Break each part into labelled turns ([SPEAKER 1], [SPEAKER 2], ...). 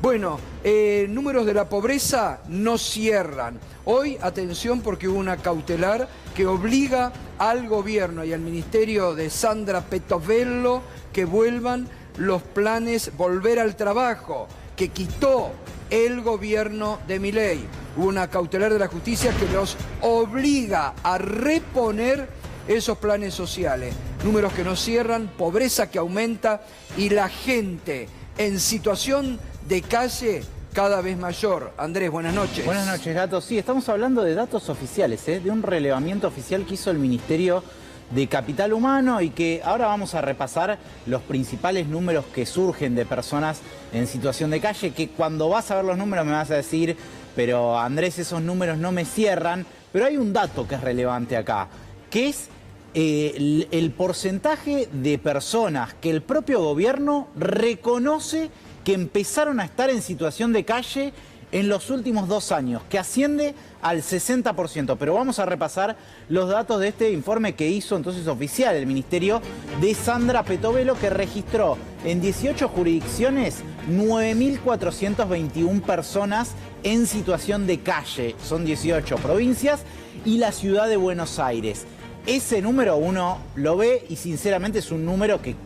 [SPEAKER 1] Bueno, números de la pobreza no cierran. Hoy, atención, porque hubo una cautelar que obliga al gobierno y al ministerio de Sandra Petovello que vuelvan los planes Volver al Trabajo, que quitó el gobierno de Milei. Hubo una cautelar de la justicia que los obliga a reponer esos planes sociales. Números que no cierran, pobreza que aumenta y la gente en situación de calle cada vez mayor. Andrés, buenas noches.
[SPEAKER 2] Buenas noches, Gato. Sí, estamos hablando de datos oficiales, de un relevamiento oficial que hizo el Ministerio de Capital Humano y que ahora vamos a repasar los principales números que surgen de personas en situación de calle, que cuando vas a ver los números me vas a decir, pero Andrés, esos números no me cierran, pero hay un dato que es relevante acá, que es el porcentaje de personas que el propio gobierno reconoce que empezaron a estar en situación de calle en los últimos 2 años, que asciende al 60%. Pero vamos a repasar los datos de este informe que hizo entonces oficial el Ministerio de Sandra Petovello, que registró en 18 jurisdicciones 9.421 personas en situación de calle. Son 18 provincias y la ciudad de Buenos Aires. Ese número uno lo ve y sinceramente es un número que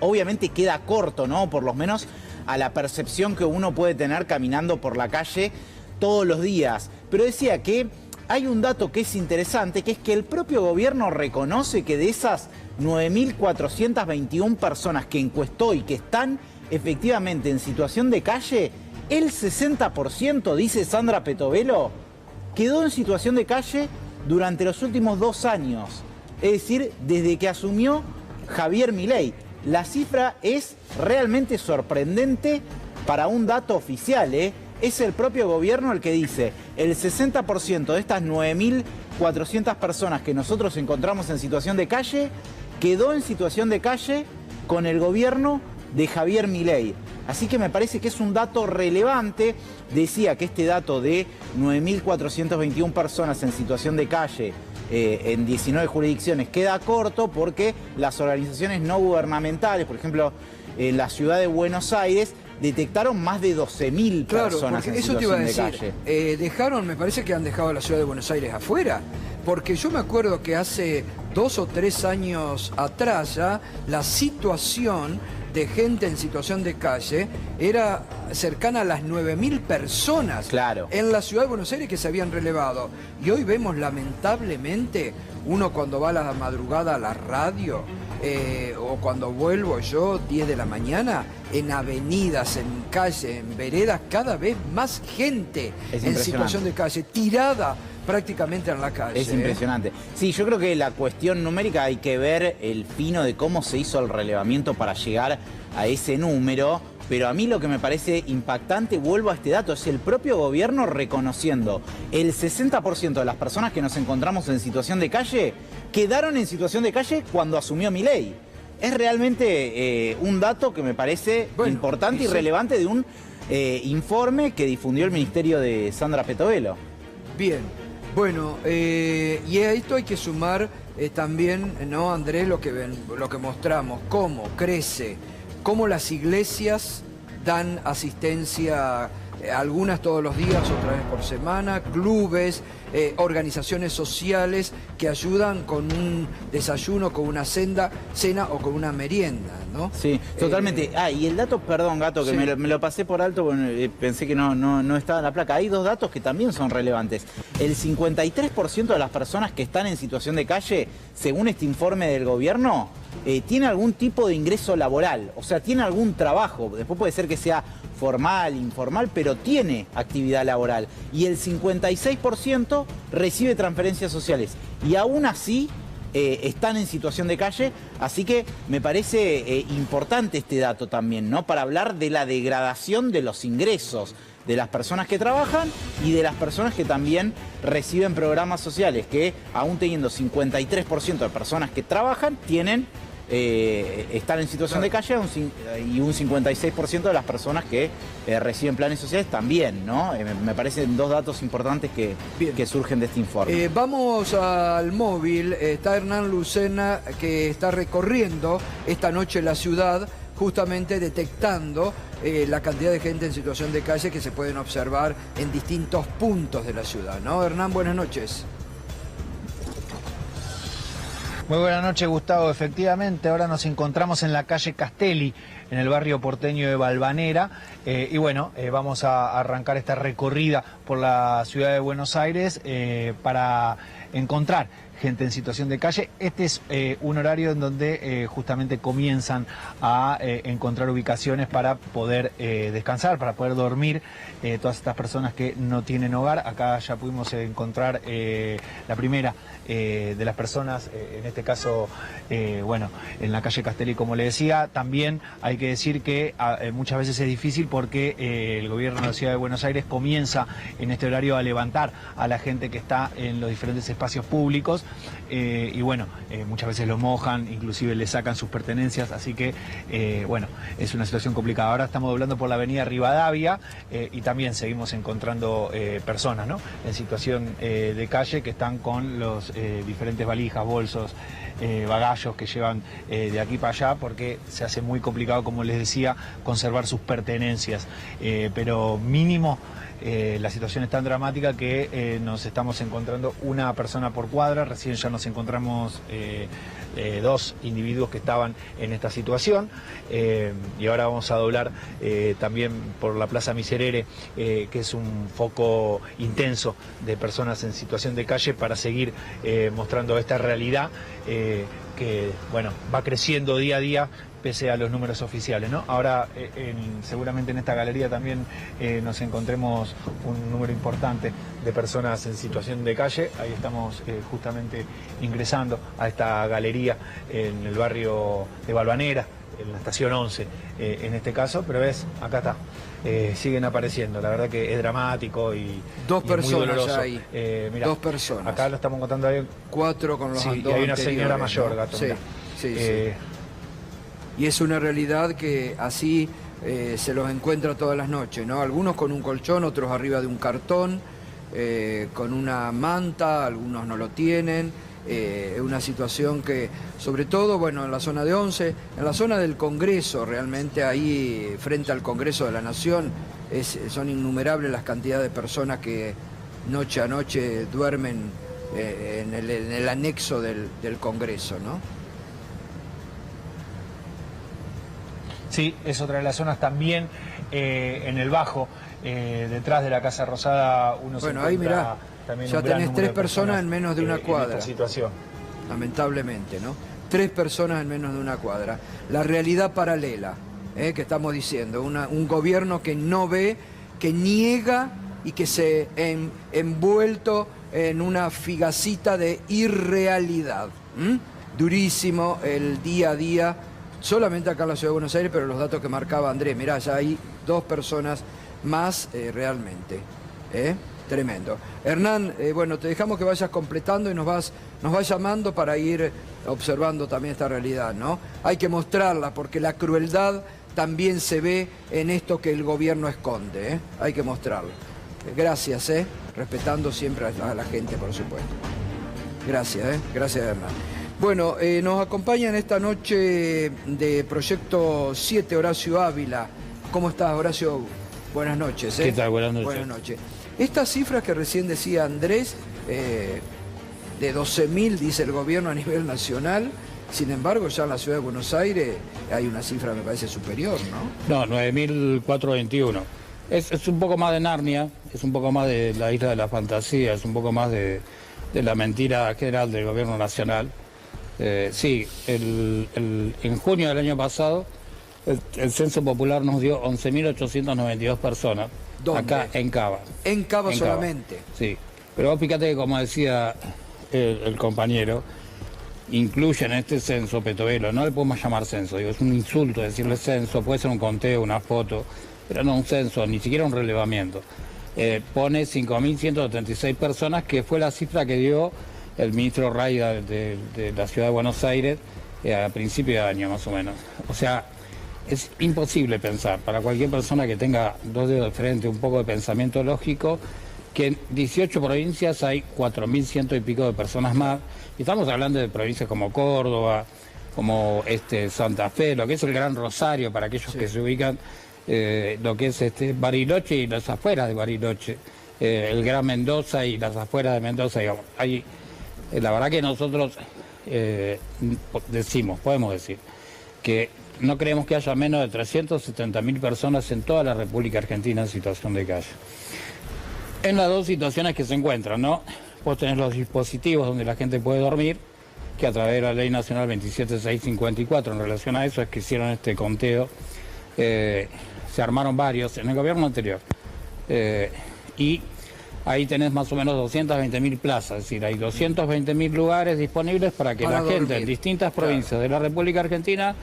[SPEAKER 2] obviamente queda corto, ¿no? Por lo menos a la percepción que uno puede tener caminando por la calle todos los días. Pero decía que hay un dato que es interesante, que es que el propio gobierno reconoce que de esas 9.421 personas que encuestó y que están efectivamente en situación de calle, el 60%, dice Sandra Petovello, quedó en situación de calle durante los últimos 2 años. Es decir, desde que asumió Javier Milei. La cifra es realmente sorprendente para un dato oficial, Es el propio gobierno el que dice, el 60% de estas 9.400 personas que nosotros encontramos en situación de calle, quedó en situación de calle con el gobierno de Javier Milei. Así que me parece que es un dato relevante. Decía que este dato de 9.421 personas en situación de calle en 19 jurisdicciones queda corto porque las organizaciones no gubernamentales, por ejemplo, en la ciudad de Buenos Aires, detectaron más de 12.000 personas en situación de calle.
[SPEAKER 1] Dejaron, me parece que han dejado a la ciudad de Buenos Aires afuera, porque yo me acuerdo que hace 2 o 3 años atrás ya la situación de gente en situación de calle era cercana a las 9.000 personas en la ciudad de Buenos Aires que se habían relevado. Y hoy vemos lamentablemente, uno cuando va a la madrugada a la radio, o cuando vuelvo yo 10 de la mañana, en avenidas, en calles, en veredas, cada vez más gente en situación de calle, tirada prácticamente en la calle.
[SPEAKER 2] Es impresionante. Sí, yo creo que la cuestión numérica hay que ver el fino de cómo se hizo el relevamiento para llegar a ese número, pero a mí lo que me parece impactante, vuelvo a este dato, es el propio gobierno reconociendo el 60% de las personas que nos encontramos en situación de calle quedaron en situación de calle cuando asumió Milei. Es realmente un dato que me parece importante y relevante de un informe que difundió el Ministerio de Sandra Petovello.
[SPEAKER 1] Bien. Bueno, y a esto hay que sumar también, ¿no, Andrés? Lo que mostramos, cómo crece, cómo las iglesias dan asistencia, algunas todos los días, otras vez por semana, clubes, organizaciones sociales que ayudan con un desayuno, con una cena o con una merienda, ¿no? Sí,
[SPEAKER 2] totalmente. Y el dato, perdón, Gato, que me lo pasé por alto, pensé que no estaba en la placa. Hay 2 datos que también son relevantes. El 53% de las personas que están en situación de calle, según este informe del gobierno, tiene algún tipo de ingreso laboral, o sea, tiene algún trabajo. Después puede ser que sea formal, informal, pero tiene actividad laboral. Y el 56% recibe transferencias sociales. Y aún así están en situación de calle. Así que me parece importante este dato también, ¿no? Para hablar de la degradación de los ingresos de las personas que trabajan y de las personas que también reciben programas sociales, que aún teniendo 53% de personas que trabajan, están en situación de calle y un 56% de las personas que reciben planes sociales también, ¿no? Me parecen 2 datos importantes que surgen de este informe.
[SPEAKER 1] Vamos al móvil. Está Hernán Lucena, que está recorriendo esta noche la ciudad justamente detectando la cantidad de gente en situación de calle que se pueden observar en distintos puntos de la ciudad, ¿no? Hernán, buenas noches.
[SPEAKER 3] Muy buenas noches, Gustavo. Efectivamente, ahora nos encontramos en la calle Castelli, en el barrio porteño de Valvanera, y bueno, vamos a arrancar esta recorrida por la ciudad de Buenos Aires para encontrar gente en situación de calle. Este es un horario en donde justamente comienzan a encontrar ubicaciones para poder descansar, para poder dormir todas estas personas que no tienen hogar. Acá ya pudimos encontrar la primera de las personas, en este caso, bueno, en la calle Castelli, como le decía. También hay que decir que muchas veces es difícil porque el gobierno de la ciudad de Buenos Aires comienza en este horario a levantar a la gente que está en los diferentes espacios públicos. Y bueno, muchas veces lo mojan, inclusive le sacan sus pertenencias, así que bueno, es una situación complicada. Ahora estamos doblando por la avenida Rivadavia y también seguimos encontrando personas, ¿no?, en situación de calle, que están con los diferentes valijas, bolsos, bagallos que llevan de aquí para allá, porque se hace muy complicado, como les decía, conservar sus pertenencias, pero mínimo. La situación es tan dramática que nos estamos encontrando una persona por cuadra. Recién ya nos encontramos dos individuos que estaban en esta situación, y ahora vamos a doblar también por la Plaza Miserere, que es un foco intenso de personas en situación de calle, para seguir mostrando esta realidad que, bueno, va creciendo día a día, pese a los números oficiales, ¿no? Ahora, seguramente en esta galería también nos encontremos un número importante de personas en situación de calle. Ahí estamos justamente ingresando a esta galería en el barrio de Valvanera, en la estación 11, en este caso, pero ves, acá está. Siguen apareciendo, la verdad que es dramático y
[SPEAKER 1] dos personas
[SPEAKER 3] muy doloroso.
[SPEAKER 1] Ahí.
[SPEAKER 3] Mirá,
[SPEAKER 1] dos personas.
[SPEAKER 3] Acá lo estamos contando ahí.
[SPEAKER 1] 4 con los
[SPEAKER 3] sí,
[SPEAKER 1] dos
[SPEAKER 3] y hay una señora
[SPEAKER 1] anteriores,
[SPEAKER 3] mayor,
[SPEAKER 1] ¿no?
[SPEAKER 3] Gato.
[SPEAKER 1] Sí, sí, sí. Y es una realidad que así se los encuentra todas las noches, ¿no? Algunos con un colchón, otros arriba de un cartón, con una manta, algunos no lo tienen. Es una situación que, sobre todo, bueno, en la zona de 11, en la zona del Congreso, realmente ahí, frente al Congreso de la Nación, son innumerables las cantidades de personas que noche a noche duermen en el anexo del Congreso, ¿no?
[SPEAKER 3] Sí, es otra de las zonas también en el Bajo, detrás de la Casa Rosada.
[SPEAKER 1] Bueno, ahí mirá, ya tenés 3 personas en menos de una cuadra.
[SPEAKER 3] En esta situación.
[SPEAKER 1] Lamentablemente, ¿no? 3 personas en menos de una cuadra. La realidad paralela, que estamos diciendo, un gobierno que no ve, que niega y que se envuelto en una figacita de irrealidad. Durísimo el día a día. Solamente acá en la Ciudad de Buenos Aires, pero los datos que marcaba Andrés, mirá, ya hay 2 personas más realmente. Tremendo. Hernán, bueno, te dejamos que vayas completando y nos vas llamando para ir observando también esta realidad, ¿no? Hay que mostrarla, porque la crueldad también se ve en esto que el gobierno esconde, Hay que mostrarlo. Gracias, respetando siempre a la gente, por supuesto. Gracias, Gracias, Hernán. Bueno, nos acompaña en esta noche de Proyecto 7 Horacio Ávila. ¿Cómo estás, Horacio? Buenas noches.
[SPEAKER 4] ¿Qué tal? Buenas noches.
[SPEAKER 1] Buenas noches. Estas cifras que recién decía Andrés, de 12.000, dice el gobierno a nivel nacional, sin embargo, ya en la Ciudad de Buenos Aires hay una cifra, me parece, superior, ¿no?
[SPEAKER 4] No, 9.421. Es un poco más de Narnia, es un poco más de la isla de la fantasía, es un poco más de la mentira general del gobierno nacional. Sí, en junio del año pasado el Censo Popular nos dio 11.892 personas.
[SPEAKER 1] ¿Dónde?
[SPEAKER 4] Acá en Cava.
[SPEAKER 1] En Cava solamente.
[SPEAKER 4] Sí, pero vos fíjate que, como decía el compañero, incluye en este censo Petovelo. No le podemos llamar censo, digo, es un insulto decirle censo, puede ser un conteo, una foto, pero no un censo, ni siquiera un relevamiento. Pone 5.176 personas, que fue la cifra que dio el ministro Raya de la Ciudad de Buenos Aires a principio de año, más o menos. O sea, es imposible pensar, para cualquier persona que tenga 2 dedos de frente, un poco de pensamiento lógico, que en 18 provincias hay 4.100 y pico de personas más. Y estamos hablando de provincias como Córdoba, como Santa Fe, lo que es el Gran Rosario, para aquellos que se ubican, lo que es Bariloche y las afueras de Bariloche, el Gran Mendoza y las afueras de Mendoza, digamos. Hay, la verdad que nosotros podemos decir, que no creemos que haya menos de 370.000 personas en toda la República Argentina en situación de calle. En las dos situaciones que se encuentran, ¿no? Vos tenés los dispositivos donde la gente puede dormir, que a través de la Ley Nacional 27654, en relación a eso es que hicieron este conteo, se armaron varios en el gobierno anterior. Y ahí tenés más o menos 220.000 plazas, es decir, hay 220.000 lugares disponibles para que la gente en distintas provincias de la República Argentina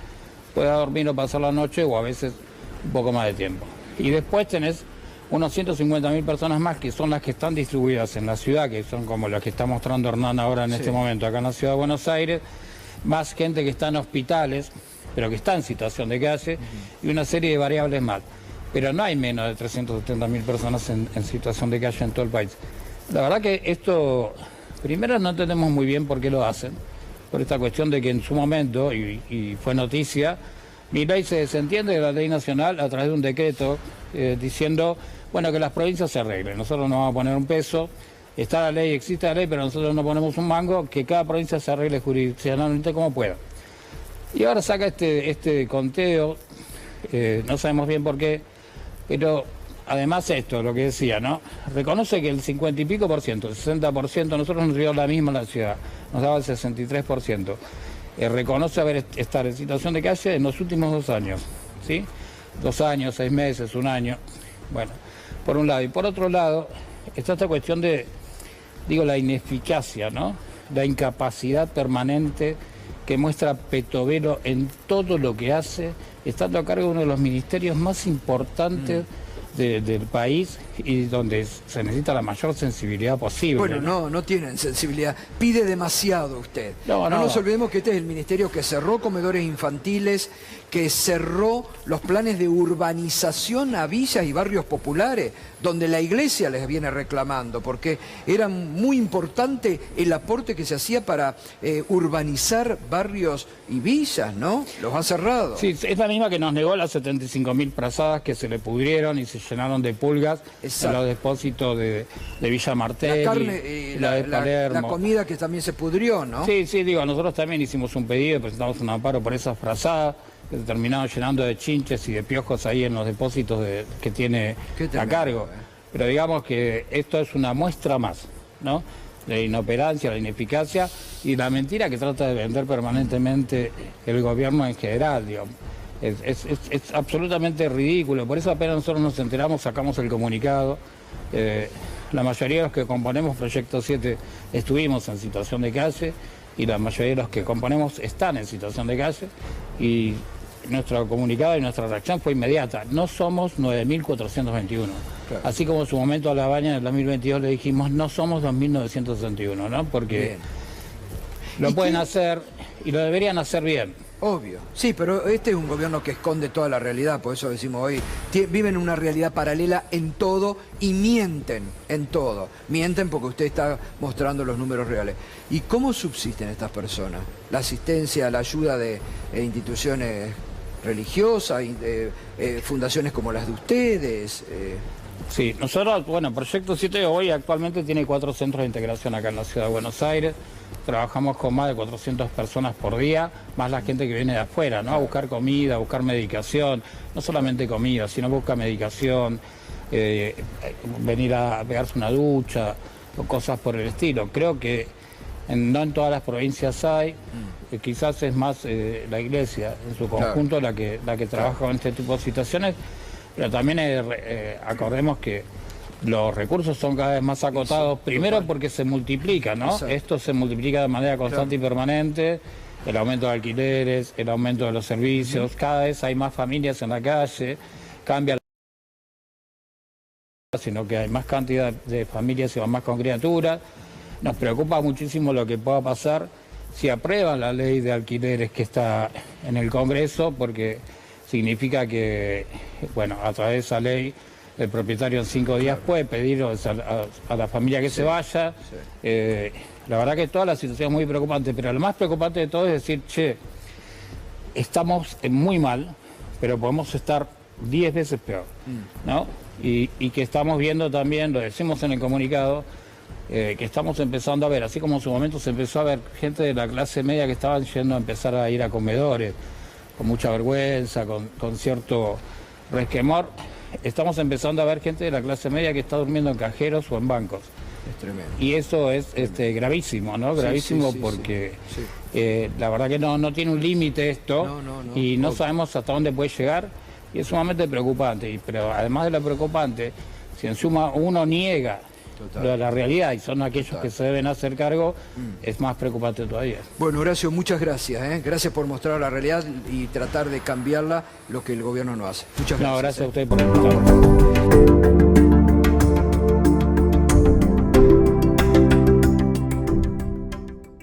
[SPEAKER 4] pueda dormir o pasar la noche o a veces un poco más de tiempo. Y después tenés unos 150.000 personas más que son las que están distribuidas en la ciudad, que son como las que está mostrando Hernán ahora en este momento acá en la ciudad de Buenos Aires, más gente que está en hospitales, pero que está en situación de calle, y una serie de variables más. Pero no hay menos de 370.000 personas en situación de calle en todo el país. La verdad que esto, primero no entendemos muy bien por qué lo hacen, por esta cuestión de que en su momento, y fue noticia, Milei se desentiende de la ley nacional a través de un decreto diciendo, bueno, que las provincias se arreglen, nosotros no vamos a poner un peso, está la ley, existe la ley, pero nosotros no ponemos un mango, que cada provincia se arregle jurisdiccionalmente como pueda. Y ahora saca este conteo, no sabemos bien por qué, pero además esto, lo que decía, ¿no? Reconoce que el 50 y pico por ciento, el 60%, nosotros nos dio la misma en la ciudad, nos daba el 63%. Reconoce estar en situación de calle en los últimos 2 años, ¿sí? 2 años, 6 meses, 1 año. Bueno, por un lado. Y por otro lado, está esta cuestión de, digo, la ineficacia, ¿no? La incapacidad permanente que muestra Petovelo en todo lo que hace, estando a cargo de uno de los ministerios más importantes del país y donde se necesita la mayor sensibilidad posible.
[SPEAKER 1] Bueno, no tienen sensibilidad. Pide demasiado usted. No nos olvidemos que este es el ministerio que cerró comedores infantiles, que cerró los planes de urbanización a villas y barrios populares, donde la iglesia les viene reclamando, porque era muy importante el aporte que se hacía para urbanizar barrios y villas, ¿no? Los ha cerrado.
[SPEAKER 4] Sí, es la misma que nos negó las 75.000 prazadas que se le pudrieron y se llenaron de pulgas. Exacto. En los depósitos de Villa Martelli,
[SPEAKER 1] la carne, la comida que también se pudrió, ¿no?
[SPEAKER 4] Sí, digo, nosotros también hicimos un pedido, presentamos un amparo por esas frazadas, que se terminaron llenando de chinches y de piojos ahí en los depósitos que tiene a cargo. Pero digamos que esto es una muestra más, ¿no? De inoperancia, la ineficacia y la mentira que trata de vender permanentemente el gobierno en general, digamos. Es absolutamente ridículo, por eso apenas nosotros nos enteramos, sacamos el comunicado. La mayoría de los que componemos Proyecto 7 estuvimos en situación de calle y la mayoría de los que componemos están en situación de calle y nuestro comunicado y nuestra reacción fue inmediata. No somos 9.421. Claro. Así como en su momento a La Baña en el 2022 le dijimos no somos 2.961, ¿no? Porque lo pueden hacer y lo deberían hacer bien.
[SPEAKER 1] Obvio. Sí, pero este es un gobierno que esconde toda la realidad, por eso decimos hoy, viven una realidad paralela en todo y mienten en todo. Mienten porque usted está mostrando los números reales. ¿Y cómo subsisten estas personas? La asistencia, la ayuda de instituciones religiosas, fundaciones como las de ustedes.
[SPEAKER 4] Sí, nosotros, bueno, Proyecto 7 hoy actualmente tiene 4 centros de integración acá en la ciudad de Buenos Aires. Trabajamos con más de 400 personas por día, más la gente que viene de afuera, ¿no? A buscar comida, a buscar medicación, no solamente comida, sino busca medicación, venir a pegarse una ducha o cosas por el estilo. Creo que no en todas las provincias hay, quizás es más la iglesia en su conjunto la que trabaja con este tipo de situaciones, pero también acordemos que los recursos son cada vez más acotados, primero porque se multiplican, ¿no? Exacto. Esto se multiplica de manera constante y permanente, el aumento de alquileres, el aumento de los servicios, cada vez hay más familias en la calle, cambia sino que hay más cantidad de familias y van más con criaturas. Nos preocupa muchísimo lo que pueda pasar si aprueban la ley de alquileres que está en el Congreso, porque significa que, bueno, a través de esa ley el propietario en 5 días puede pedir a la familia que se vaya. La verdad que toda la situación es muy preocupante, pero lo más preocupante de todo es decir, che, estamos muy mal, pero podemos estar 10 veces peor, ¿no? Y que estamos viendo también, lo decimos en el comunicado, que estamos empezando a ver, así como en su momento se empezó a ver gente de la clase media que estaban yendo a empezar a ir a comedores, con mucha vergüenza, con cierto resquemor, estamos empezando a ver gente de la clase media que está durmiendo en cajeros o en bancos.
[SPEAKER 1] Es tremendo.
[SPEAKER 4] Y eso es gravísimo, ¿no? Gravísimo porque la verdad que no tiene un límite esto y no sabemos hasta dónde puede llegar y es sumamente preocupante. Pero además de lo preocupante, si en suma uno niega la realidad y son aquellos que se deben hacer cargo, es más preocupante todavía.
[SPEAKER 1] Bueno, Horacio, muchas gracias. Gracias por mostrar la realidad y tratar de cambiarla, lo que el gobierno no hace. Muchas gracias.
[SPEAKER 4] No, gracias a usted por escuchar.